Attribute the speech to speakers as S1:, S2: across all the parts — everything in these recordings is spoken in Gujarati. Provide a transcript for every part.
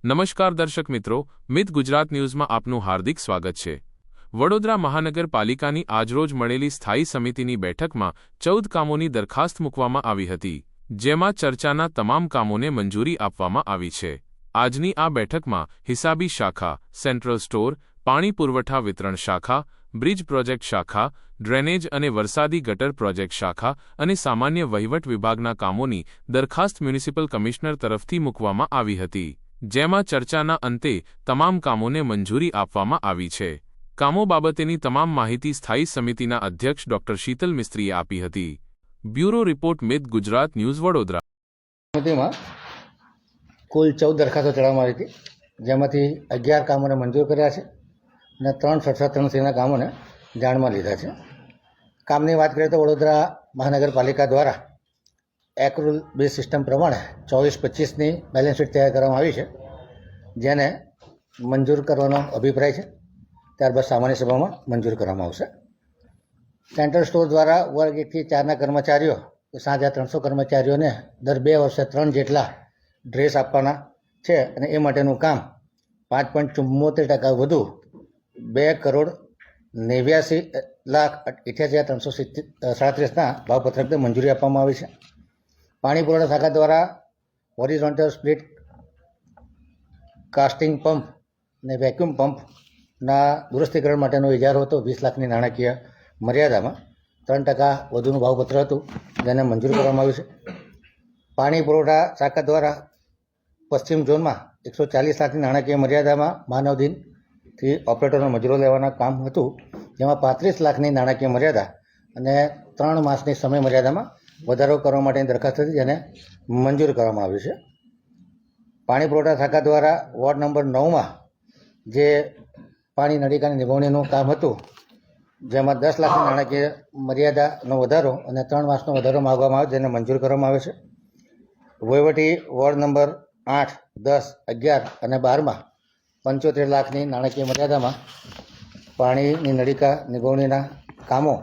S1: નમસ્કાર દર્શક મિત્રો, મિત ગુજરાત ન્યૂઝમાં આપનું હાર્દિક સ્વાગત છે। વડોદરા મહાનગરપાલિકાની આજરોજ મળેલી સ્થાયી સમિતિની બેઠકમાં 14 કામોની દરખાસ્ત મૂકવામાં આવી હતી, જેમાં ચર્ચાના તમામ કામોને મંજૂરી આપવામાં આવી છે। આજની આ બેઠકમાં હિસાબી શાખા, સેન્ટ્રલ સ્ટોર, પાણી પુરવઠા વિતરણ શાખા, બ્રિજ પ્રોજેક્ટ શાખા, ડ્રેનેજ અને વરસાદી ગટર પ્રોજેક્ટ શાખા અને સામાન્ય વહીવટ વિભાગના કામોની દરખાસ્ત મ્યુનિસિપલ કમિશનર તરફથી મૂકવામાં આવી હતી, જેમાં ચર્ચાના અંતે તમામ કામોને મંજૂરી આપવામાં આવી છે। કામો બાબતેની તમામ માહિતી સ્થાયી સમિતિના અધ્યક્ષ ડોક્ટર શીતલ મિસ્ત્રીએ આપી હતી। બ્યુરો રિપોર્ટ, મિત ગુજરાત ન્યૂઝ, વડોદરા।
S2: સમિતિમાં કુલ 14 દરખાસ્તો ચડાવવામાં આવી હતી, જેમાંથી 11 કામોને મંજૂર કર્યા છે અને 3 સત્તાત્રણસીના કામોને જાણમાં લીધા છે। કામની વાત કરીએ તો વડોદરા મહાનગરપાલિકા દ્વારા એક્રુલ બેઝ સિસ્ટમ પ્રમાણે 24-25ની બેલેન્સ શીટ તૈયાર કરવામાં આવી છે, જેને મંજૂર કરવાનો અભિપ્રાય છે। ત્યારબાદ સામાન્ય સભામાં મંજૂર કરવામાં આવશે। સેન્ટ્રલ સ્ટોર દ્વારા વર્ગ 1 થી 4ના કર્મચારીઓ સાંજે 300 કર્મચારીઓને દર 2 વર્ષે 3 જેટલા ડ્રેસ આપવાના છે અને એ માટેનું કામ 5.74% વધુ 2,89,88,337ના ભાવપત્રકને મંજૂરી આપવામાં આવી છે। પાણી પુરવઠા શાખા દ્વારા હોરિઝોન્ટલ સ્પ્લિટ કાસ્ટિંગ પંપ અને વેક્યુમ પંપના દુરસ્તીકરણ માટેનો ઇજારો હતો 20 લાખની નાણાકીય મર્યાદામાં 3% વધુનું ભાવપત્ર હતું, જેને મંજૂર કરવામાં આવ્યું છે। પાણી પુરવઠા શાખા દ્વારા પશ્ચિમ ઝોનમાં 140 લાખની નાણાકીય મર્યાદામાં માનવદિનથી ઓપરેટરનો મજૂરો લેવાના કામ હતું, જેમાં 35 લાખની નાણાકીય મર્યાદા અને 3 માસની સમય મર્યાદામાં વધારો કરવા માટેની દરખાસ્ત હતી, જેને મંજૂર કરવામાં આવ્યું છે। પાણી પુરવઠા શાખા દ્વારા વોર્ડ નંબર 9માં જે પાણી નળિકાની નિભાવણીનું કામ હતું, જેમાં 10 લાખની નાણાકીય મર્યાદાનો વધારો અને 3 માસનો વધારો માગવામાં આવ્યો, જેને મંજૂર કરવામાં આવે છે। વહીવટી વોર્ડ નંબર 8, 10, 11 અને 12માં 75 લાખની નાણાકીય મર્યાદામાં પાણીની નળિકા નિભાવણીના કામો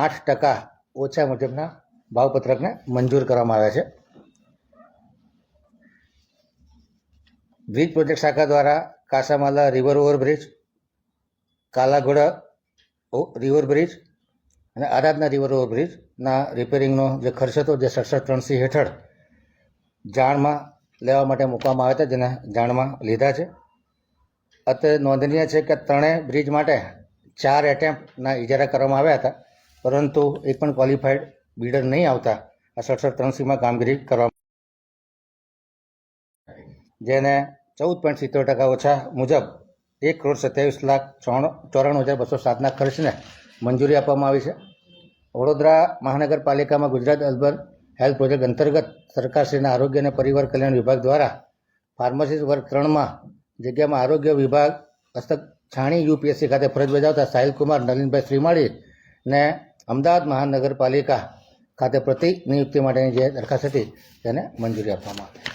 S2: 8% ઓછા મુજબના ભાવપત્રકને મંજૂર કરવામાં આવ્યા છે। બ્રિજ પ્રોજેક્ટ શાખા દ્વારા Kasamala river overbridge, Kalaghoda river bridge અને આરાધના રિવર ઓવરબ્રિજના રિપેરિંગનો જે ખર્ચ હતો, જે 67-3C હેઠળ જાણમાં લેવા માટે મૂકવામાં આવ્યા હતા, જેને જાણમાં લીધા છે। અત્રે નોંધનીય છે કે 3 બ્રિજ માટે 4 એટેમ્પના ઇજારા કરવામાં આવ્યા હતા, પરંતુ એક પણ ક્વોલિફાઈડ બિલ્ડર નહીં આવતા આ 67-3Cમાં કામગીરી કરવામાં, જેને 14.70% ઓછા મુજબ 1,27,94,207ના ખર્ચને મંજૂરી આપવામાં આવી છે। વડોદરા મહાનગરપાલિકામાં ગુજરાત અર્બન હેલ્થ પ્રોજેક્ટ અંતર્ગત સરકારશ્રીના આરોગ્ય અને પરિવાર કલ્યાણ વિભાગ દ્વારા ફાર્મસિસ્ટ વર્ગ 3માં જગ્યામાં આરોગ્ય વિભાગ હસ્તક છાણી યુપીએસસી ખાતે ફરજ બજાવતા સાહિલકુમાર નલિનભાઈ શ્રીમાળીને અમદાવાદ મહાનગરપાલિકા ખાતે પ્રતિનિયુક્તિ માટેની જે દરખાસ્ત હતી તેને મંજૂરી આપવામાં આવી।